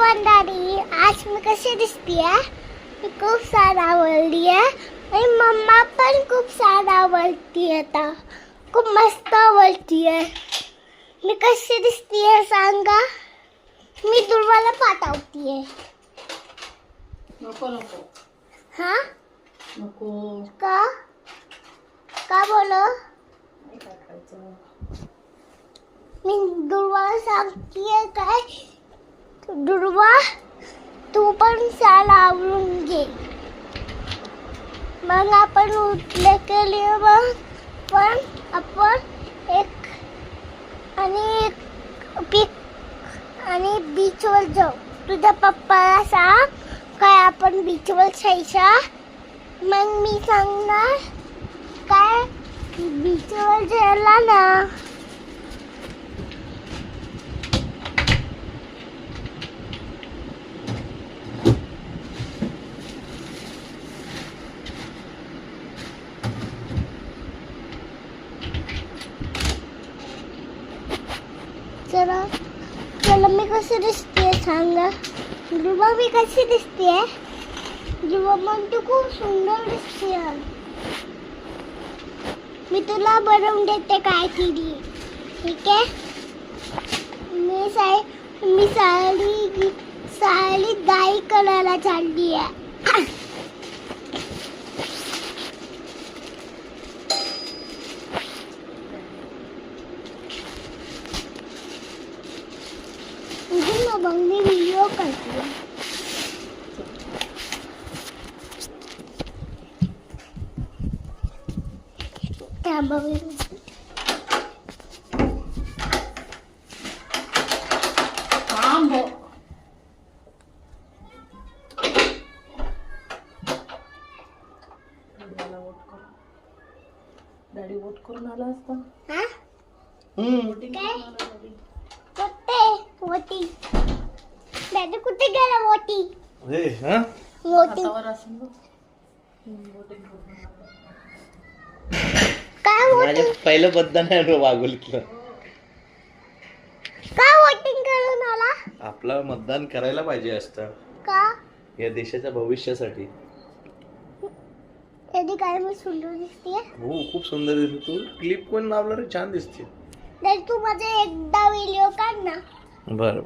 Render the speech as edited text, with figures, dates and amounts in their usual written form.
Everyone daddy, आज मी कशी दिसतीये? मी खूप छान आवडली आहे आणि मम्मा पण खूप छान आवडतीये आता. खूप मस्त आवडतीये. मी कशी दिसतीये सांगा? मी दुर्वाला पाठवतीये. नको नको हा? नको का? का बोलो? नाही टाकायचं. मी दुर्वाला सांगतीये काय? दुर्वा, तू पण छान आवरून घे. मग आपण उठले केले मग पण आपण एक आणि बीचवर जाऊ. तुझ्या पप्पाला सांग काय आपण बीचवर जायचा. मग मी सांगणार काय बीचवर जायला ना. चला चला, मी कशी दिसते सांगा? ध्रुवा, मी कशी दिसते? ध्रुवा, मग तू खूप सुंदर दिसते. मी तुला बनवून देते काहीतरी, ठीक आहे? मी साडी गाई करायला चालली आहे. मग मी व्हिडिओ करते. थांबा, थांब. डॅडी वोट करून आला असता. हा? वोटिंग काय? करून आला डॅडी. कुठे वोटिंग? दादा कुठे गेला वोटिंग? वोटिंग हातावर असेल बघ. वोटिंग करून आला. काय माझ्या वोटिंग? पहिलं मतदान आहे वाघोलीतलं. का वोटिंग करून आला? आपलं मतदान करायला पाहिजे असतं का? या देशाच्या भविष्यासाठी. कधी काय मी सुंदर दिसते? हो, खूप सुंदर दिसते तू. क्लिप कोण लावलं रे? छान दिसते. तू माझा एकदा व्हिडिओ काढ ना. बरं.